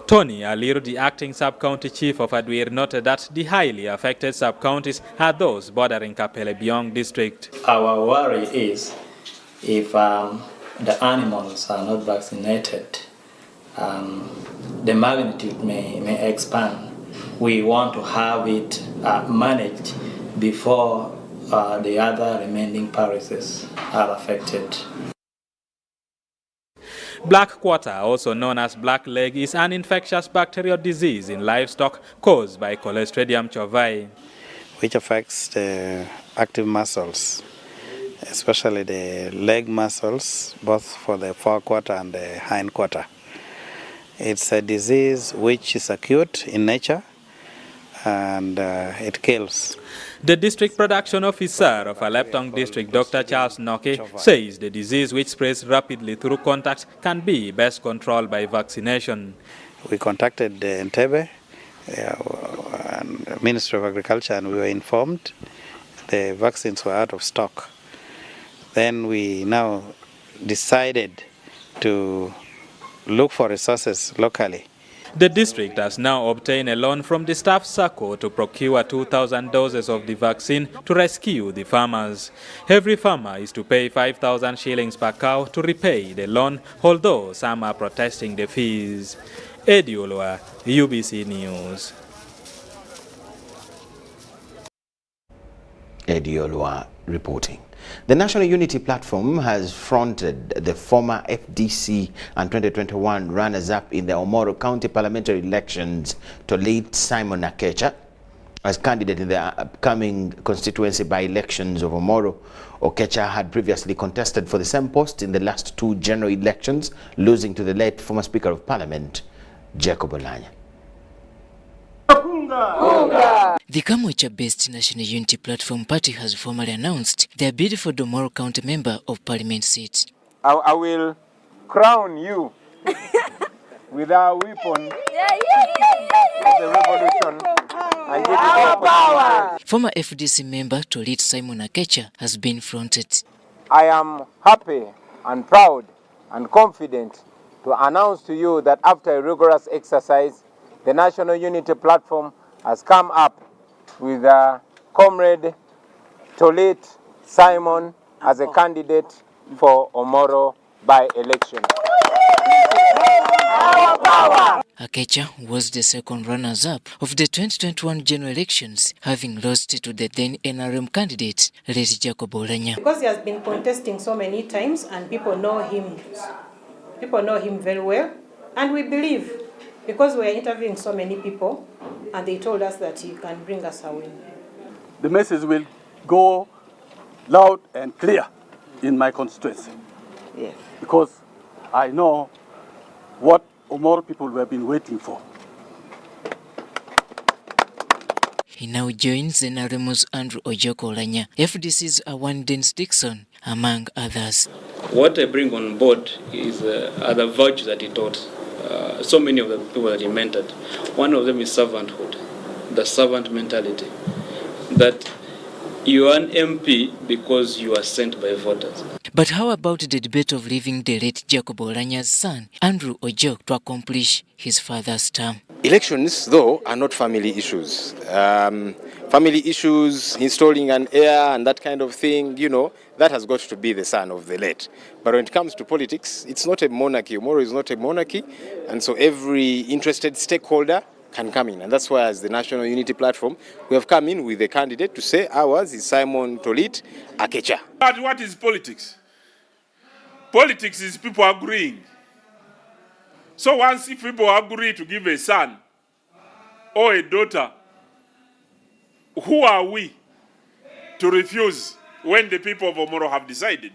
[SPEAKER 2] Tony Aliru, the acting sub-county chief of Adwir, noted that the highly affected sub-counties are those bordering Kapelebiong district.
[SPEAKER 5] Our worry is if the animals are not vaccinated, the magnitude may expand. We want to have it managed before the other remaining parishes are affected.
[SPEAKER 2] Black quarter, also known as black leg, is an infectious bacterial disease in livestock caused by Clostridium chovai,
[SPEAKER 17] which affects the active muscles, especially the leg muscles, both for the forequarter and the hindquarter. It's a disease which is acute in nature and it kills.
[SPEAKER 2] The district production officer of Aleptong district, Dr. Charles Noke, says the disease, which spreads rapidly through contact, can be best controlled by vaccination.
[SPEAKER 17] We contacted the Entebbe and the Ministry of Agriculture, and we were informed the vaccines were out of stock. Then we now decided to look for resources locally.
[SPEAKER 2] The district has now obtained a loan from the staff circle to procure 2,000 doses of the vaccine to rescue the farmers. Every farmer is to pay 5,000 shillings per cow to repay the loan, although some are protesting the fees. Eddie Olwa, UBC News.
[SPEAKER 3] Eddie Olwa reporting. The National Unity Platform has fronted the former FDC and 2021 runners-up in the Omoro County parliamentary elections to lead Simon Akecha as candidate in the upcoming constituency by-elections of Omoro. Okecha had previously contested for the same post in the last 2 general elections, losing to the late former Speaker of Parliament, Jacob Olanya.
[SPEAKER 18] The Kamwecha-based National Unity Platform Party has formally announced their bid for the Omoro County Member of Parliament seat.
[SPEAKER 19] I will crown you with our weapon of the revolution and give you power.
[SPEAKER 18] Former FDC member to lead Simon Akecha has been fronted.
[SPEAKER 19] I am happy and proud and confident to announce to you that after a rigorous exercise, the National Unity Platform has come up with Comrade Tolit Simon as a candidate for Omoro by-election.
[SPEAKER 18] Akecha was the second runners-up of the 2021 general elections, having lost to the then NRM candidate, late Jacob Olanya.
[SPEAKER 20] Because he has been contesting so many times and people know him very well, and we believe, because we are interviewing so many people, and they told us that he can bring us a win.
[SPEAKER 21] The message will go loud and clear in my constituency.
[SPEAKER 20] Yes.
[SPEAKER 21] Because I know what Omoro people have been waiting for.
[SPEAKER 18] He now joins NRM's Andrew Ojoko Olanya, FDC's Awan Dennis Dixon, among others.
[SPEAKER 23] What I bring on board is other virtues that he taught. So many of the people that he mentored. One of them is servanthood, the servant mentality. That you are an MP because you are sent by voters.
[SPEAKER 18] But how about the debate of leaving the late Jacob Olanya's son, Andrew Ojok, to accomplish his father's term?
[SPEAKER 29] Elections, though, are not family issues. Family issues, installing an heir and that kind of thing, you know, that has got to be the son of the late. But when it comes to politics, it's not a monarchy. Omoro is not a monarchy. And so every interested stakeholder can come in. And that's why, as the National Unity Platform, we have come in with a candidate to say ours is Simon Tolit Akecha.
[SPEAKER 1] But what is politics? Politics is people agreeing. So once if people agree to give a son or a daughter, who are we to refuse when the people of Omoro have decided?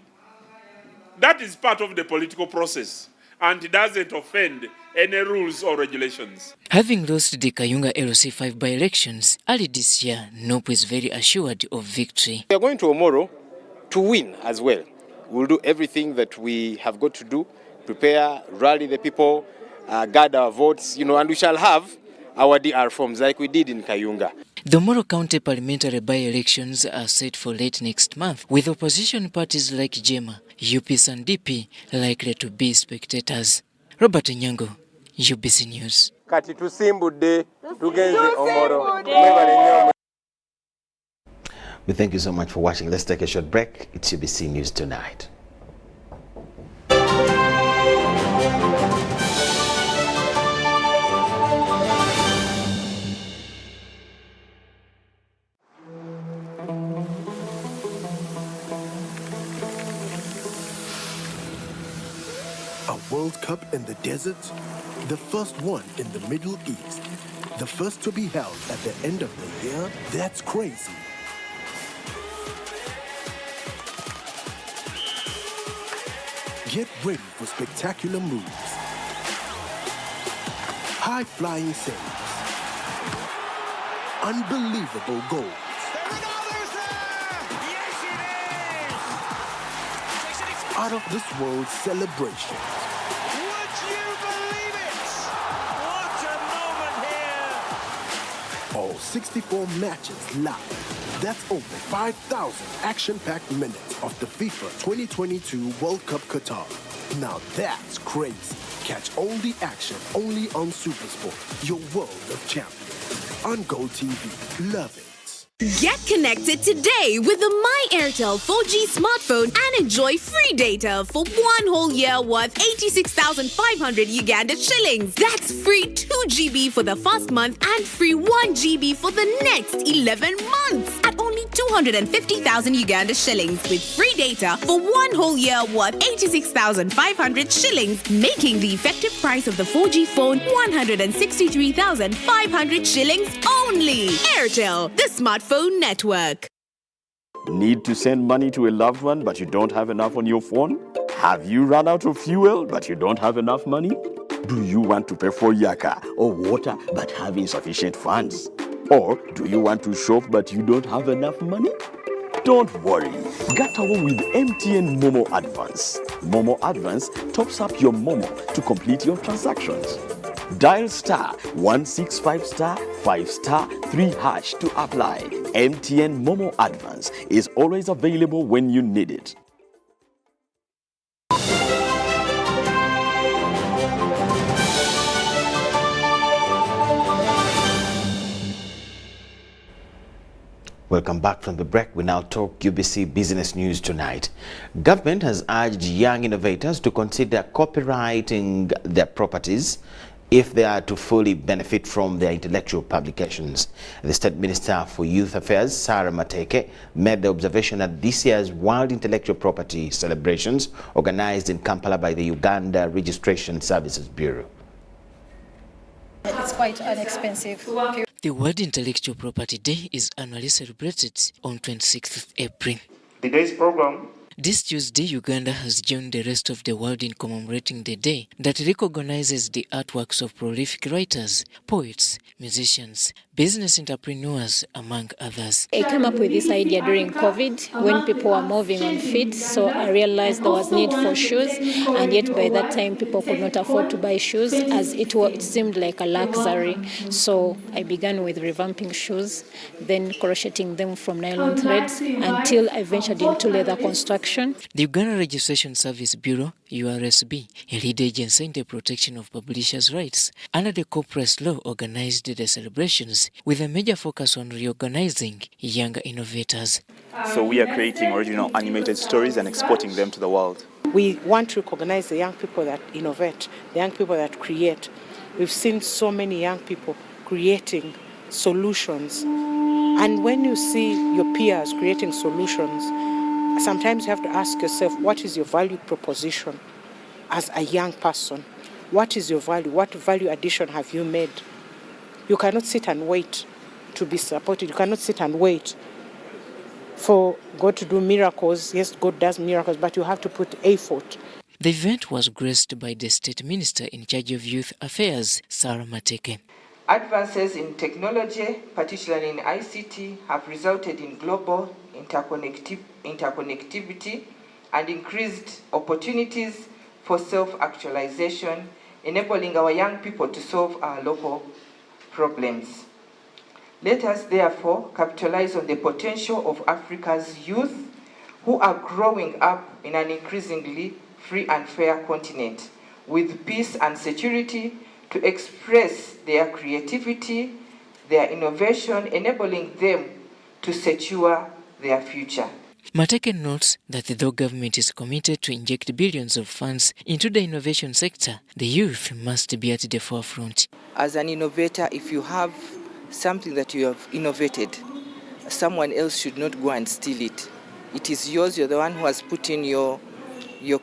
[SPEAKER 1] That is part of the political process, and it doesn't offend any rules or regulations.
[SPEAKER 18] Having lost the Kayunga LC5 by-elections early this year, NOP is very assured of victory.
[SPEAKER 29] We are going to Omoro to win as well. We'll do everything that we have got to do, prepare, rally the people, gather our votes, and we shall have our DR forms like we did in Kayunga.
[SPEAKER 18] The Moro County parliamentary by-elections are set for late next month, with opposition parties like JEMA, UPC and DP likely to be spectators. Robert Nyango, UBC News.
[SPEAKER 19] Kati tusimbudde tugenze Omoro.
[SPEAKER 3] We thank you so much for watching. Let's take a short break. It's UBC News Tonight.
[SPEAKER 4] A World Cup in the desert? The first one in the Middle East. The first to be held at the end of the year? That's crazy. Get ready for spectacular moves, high-flying saves, unbelievable goals, out-of-this-world celebrations.
[SPEAKER 7] Would you believe it? What a moment here!
[SPEAKER 4] All 64 matches live. That's over 5,000 action-packed minutes of the FIFA 2022 World Cup Qatar. Now that's crazy. Catch all the action only on SuperSport, your world of champions. On Go TV. Love it.
[SPEAKER 22] Get connected today with the My Airtel 4G smartphone and enjoy free data for 1 whole year worth 86,500 Uganda shillings. That's free 2 GB for the first month and free 1 GB for the next 11 months at only 250,000 Uganda shillings with free data for 1 whole year worth 86,500 shillings, making the effective price of the 4G phone 163,500 shillings only. Airtel, the smartphone network.
[SPEAKER 24] Need to send money to a loved one but you don't have enough on your phone? Have you run out of fuel but you don't have enough money? Do you want to pay for yaka or water but have insufficient funds? Or do you want to shop but you don't have enough money? Don't worry, Gatawa with MTN Momo Advance. Momo Advance tops up your Momo to complete your transactions. Dial *165*5*3# to apply. MTN Momo Advance is always available when you need it.
[SPEAKER 3] Welcome back from the break. We now talk UBC Business News Tonight. Government has urged young innovators to consider copyrighting their properties if they are to fully benefit from their intellectual publications. The State Minister for Youth Affairs, Sarah Mateke, made the observation at this year's World Intellectual Property celebrations organized in Kampala by the Uganda Registration Services Bureau.
[SPEAKER 25] It's quite an expensive period.
[SPEAKER 18] The World Intellectual Property Day is annually celebrated on 26th April.
[SPEAKER 26] Today's program.
[SPEAKER 18] This Tuesday, Uganda has joined the rest of the world in commemorating the day that recognizes the artworks of prolific writers, poets, musicians, business entrepreneurs, among others.
[SPEAKER 25] I came up with this idea during COVID when people were moving on feet, so I realized there was need for shoes, and yet by that time people could not afford to buy shoes as it seemed like a luxury. So I began with revamping shoes, then crocheting them from nylon threads until I ventured into leather construction.
[SPEAKER 18] The Uganda Registration Service Bureau, URSB, a lead agency in the protection of publishers' rights, under the corporate law organized the celebrations with a major focus on reorganizing younger innovators.
[SPEAKER 27] So we are creating original animated stories and exporting them to the world.
[SPEAKER 28] We want to recognize the young people that innovate, the young people that create. We've seen so many young people
[SPEAKER 6] creating solutions. And when you see your peers creating solutions, sometimes you have to ask yourself, what is your value proposition as a young person? What is your value? What value addition have you made? You cannot sit and wait to be supported. You cannot sit and wait for God to do miracles. Yes, God does miracles, but you have to put effort.
[SPEAKER 18] The event was graced by the State Minister in charge of Youth Affairs, Sarah Mateke.
[SPEAKER 8] Advances in technology, particularly in ICT, have resulted in global interconnectivity and increased opportunities for self-actualization, enabling our young people to solve our local problems. Let us therefore capitalize on the potential of Africa's youth who are growing up in an increasingly free and fair continent with peace and security to express their creativity, their innovation, enabling them to secure their future.
[SPEAKER 18] Mateke notes that though government is committed to inject billions of funds into the innovation sector, the youth must be at the forefront.
[SPEAKER 8] As an innovator, if you have something that you have innovated, someone else should not go and steal it. It is yours. You're the one who has put in your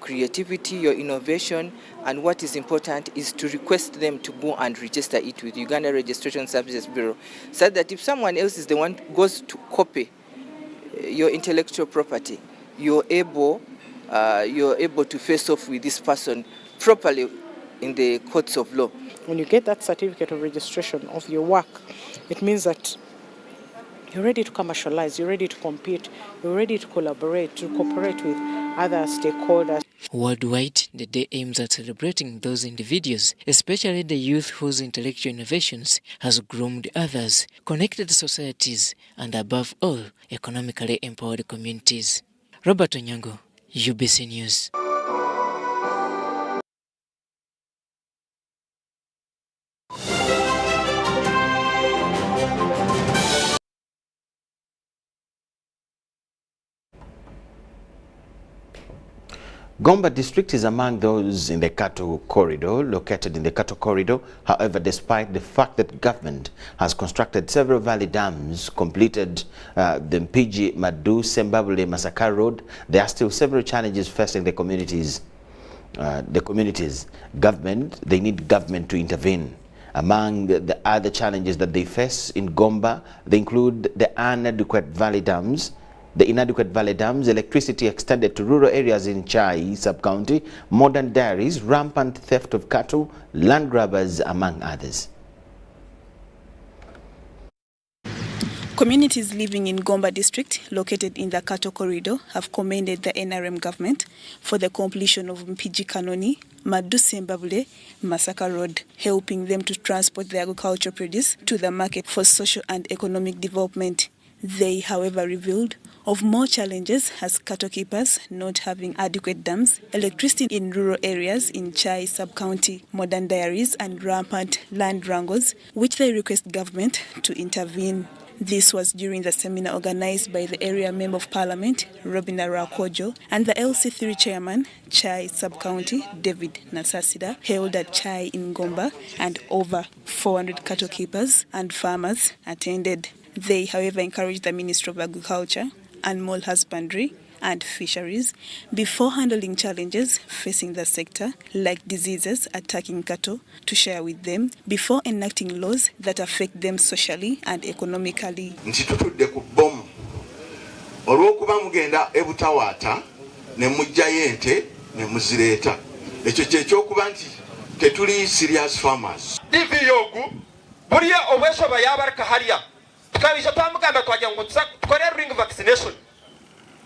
[SPEAKER 8] creativity, your innovation, and what is important is to request them to go and register it with Uganda Registration Services Bureau, so that if someone else is the one who goes to copy your intellectual property, you're able to face off with this person properly in the courts of law.
[SPEAKER 6] When you get that certificate of registration of your work, it means that you're ready to commercialize, you're ready to compete, you're ready to collaborate, to cooperate with other stakeholders.
[SPEAKER 18] Worldwide, the day aims at celebrating those individuals, especially the youth whose intellectual innovations has groomed others, connected societies, and above all, economically empowered communities. Robert Onyango, UBC News.
[SPEAKER 3] Gomba district is among those in the Kato corridor, located in the Kato corridor. However, despite the fact that government has constructed several valley dams, completed the Mpigi, Madu, Sembabule, Masaka Road, there are still several challenges facing the communities. They need government to intervene. Among the other challenges that they face in Gomba, they include the inadequate valley dams, electricity extended to rural areas in Chai sub-county, modern dairies, rampant theft of cattle, land grabbers, among others.
[SPEAKER 10] Communities living in Gomba district, located in the Kato corridor, have commended the NRM government for the completion of Mpigi Kanoni, Madu Sembabule, Masaka Road, helping them to transport their agricultural produce to the market for social and economic development. They, however, revealed of more challenges as cattle keepers not having adequate dams, electricity in rural areas in Chai sub-county, modern dairies and rampant land wrangles, which they request government to intervene. This was during the seminar organized by the area Member of Parliament, Robin Arakojo, and the LC3 chairman, Chai sub-county, David Nasasida, held at Chai in Gomba, and over 400 cattle keepers and farmers attended. They, however, encouraged the Ministry of Agriculture, Animal Husbandry and Fisheries before handling challenges facing the sector, like diseases attacking cattle, to share with them before enacting laws that affect them socially and economically.
[SPEAKER 11] Olwokuba mugenda ebutawaata ne mujjayo ente ne muzireeta ekyo kyekyokuba nti tetuli serious farmers.
[SPEAKER 12] TV yogu buriya obwesoba yabarka hariya tukabisha twamugamba twajya ngo tukore ring vaccination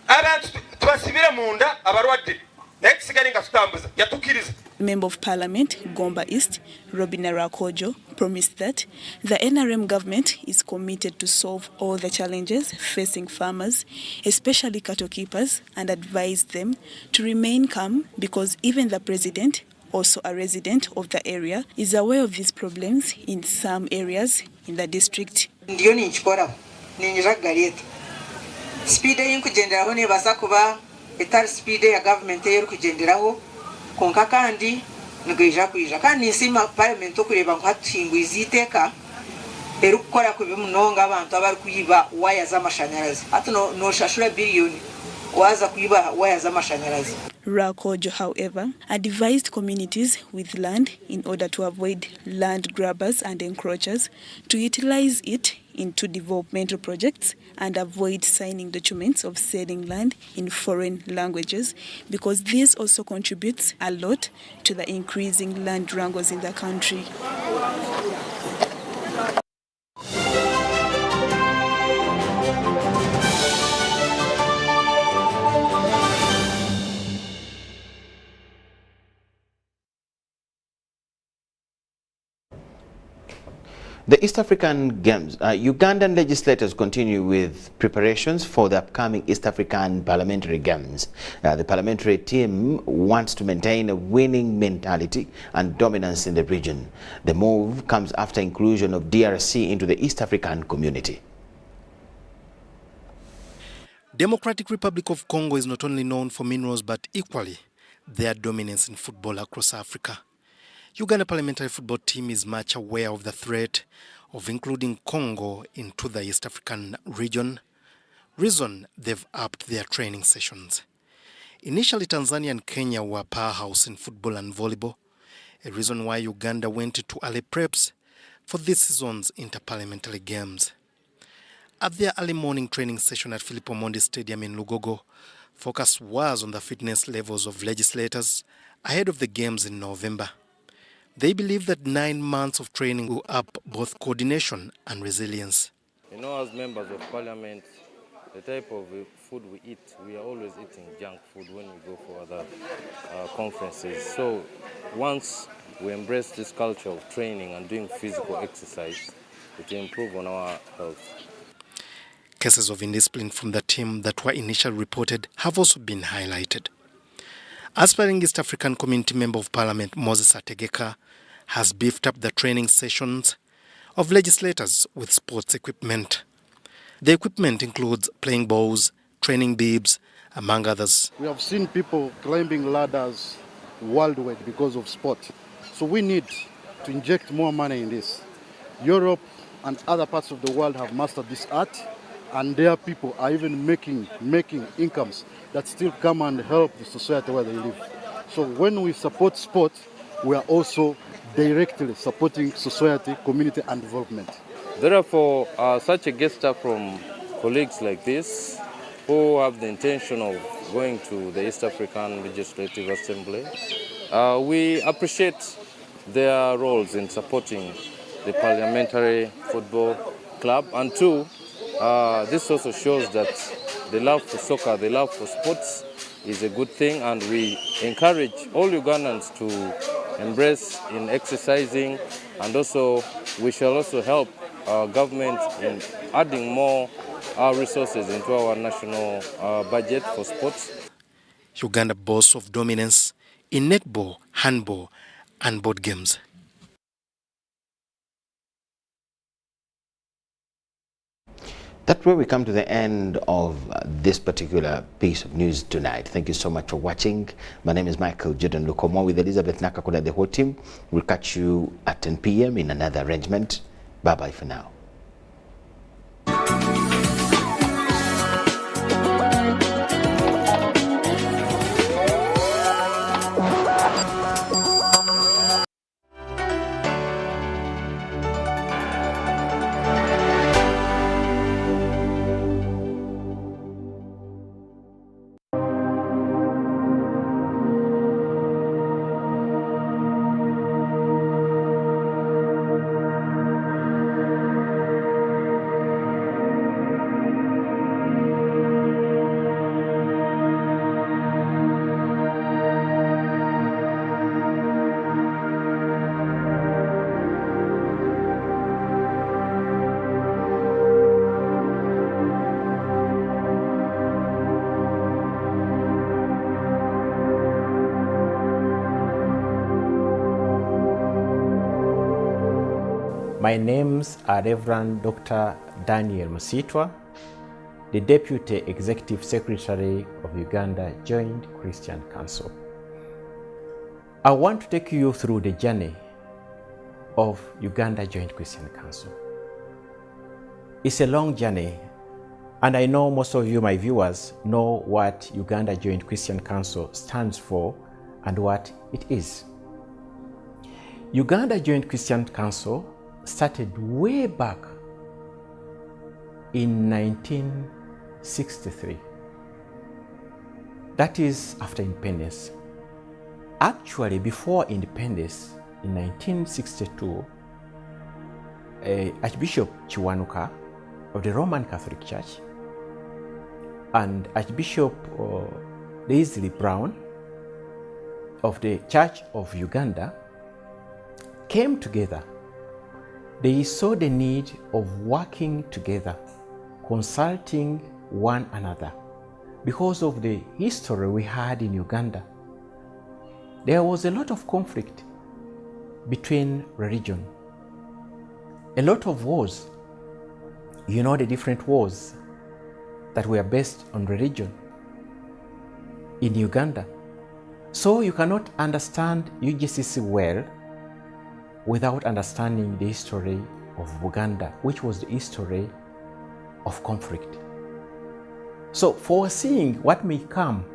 [SPEAKER 12] abantu tubasibire munda abarwadde nekisigale nga tutambuza yatukiriza.
[SPEAKER 10] Member of Parliament, Gomba East, Robin Arakojo, promised that the NRM government is committed to solve all the challenges facing farmers, especially cattle keepers, and advised them to remain calm because even the president, also a resident of the area, is aware of these problems in some areas in the district.
[SPEAKER 13] Ndiyo ninchikora ninjiragaleta speed y'inkugenderaho nebaza kuba etari speed ya government y'eri kugenderaho konka kandi ngeja kwija kandi nsima parliament okureba ngo hatuhingwiza iteka erukora ku bimunonga abantu abari kuyiba waya z'amashanyarazi ati no shashura billion waza kuyiba waya z'amashanyarazi.
[SPEAKER 10] Rakojo, however, advised communities with land in order to avoid land grabbers and encroachers to utilize it into developmental projects and avoid signing documents of selling land in foreign languages, because this also contributes a lot to the increasing land wrangles in the country.
[SPEAKER 3] The East African Games. Ugandan legislators continue with preparations for the upcoming East African Parliamentary Games. The parliamentary team wants to maintain a winning mentality and dominance in the region. The move comes after inclusion of DRC into the East African community.
[SPEAKER 2] Democratic Republic of Congo is not only known for minerals but equally their dominance in football across Africa. Uganda parliamentary football team is much aware of the threat of including Congo into the East African region, reason they've upped their training sessions. Initially, Tanzania and Kenya were powerhouse in football and volleyball, a reason why Uganda went to early preps for this season's interparliamentary games. At their early morning training session at Philip Omondi Stadium in Lugogo, focus was on the fitness levels of legislators ahead of the games in November. They believe that 9 months of training will up both coordination and resilience.
[SPEAKER 5] You know, as members of parliament, the type of food we eat, we are always eating junk food when we go for other conferences. So once we embrace this culture of training and doing physical exercise, it will improve on our health.
[SPEAKER 2] Cases of indiscipline from the team that were initially reported have also been highlighted. Aspiring East African Community Member of Parliament Moses Ategeka has beefed up the training sessions of legislators with sports equipment. The equipment includes playing balls, training bibs, among others.
[SPEAKER 9] We have seen people climbing ladders worldwide because of sport. So we need to inject more money in this. Europe and other parts of the world have mastered this art, and their people are even making incomes that still come and help the society where they live. So when we support sport, we are also directly supporting society, community and development.
[SPEAKER 5] Therefore, such a gesture from colleagues like this, who have the intention of going to the East African Legislative Assembly, we appreciate their roles in supporting the Parliamentary Football Club. And two, this also shows that the love for soccer, the love for sports is a good thing, and we encourage all Ugandans to embrace in exercising, and also we shall also help our government in adding more resources into our national budget for sports.
[SPEAKER 2] Uganda boasts of dominance in netball, handball and board games.
[SPEAKER 3] That's where we come to the end of this particular piece of news tonight. Thank you so much for watching. My name is Michael Jordan Lukomo with Elizabeth Nakakuda, the whole team. We'll catch you at 10 p.m. in another arrangement. Bye-bye for now.
[SPEAKER 14] My names are Reverend Dr. Daniel Musitwa, the Deputy Executive Secretary of Uganda Joint Christian Council. I want to take you through the journey of Uganda Joint Christian Council. It's a long journey, and I know most of you, my viewers, know what Uganda Joint Christian Council stands for and what it is. Uganda Joint Christian Council started way back in 1963. That is after independence. Actually, before independence, in 1962, Archbishop Kiwanuka of the Roman Catholic Church and Archbishop Leslie Brown of the Church of Uganda came together. They saw the need of working together, consulting one another. Because of the history we had in Uganda, there was a lot of conflict between religion, a lot of wars. You know, the different wars that were based on religion in Uganda. So you cannot understand UGCC well without understanding the history of Uganda, which was the history of conflict. So foreseeing what may come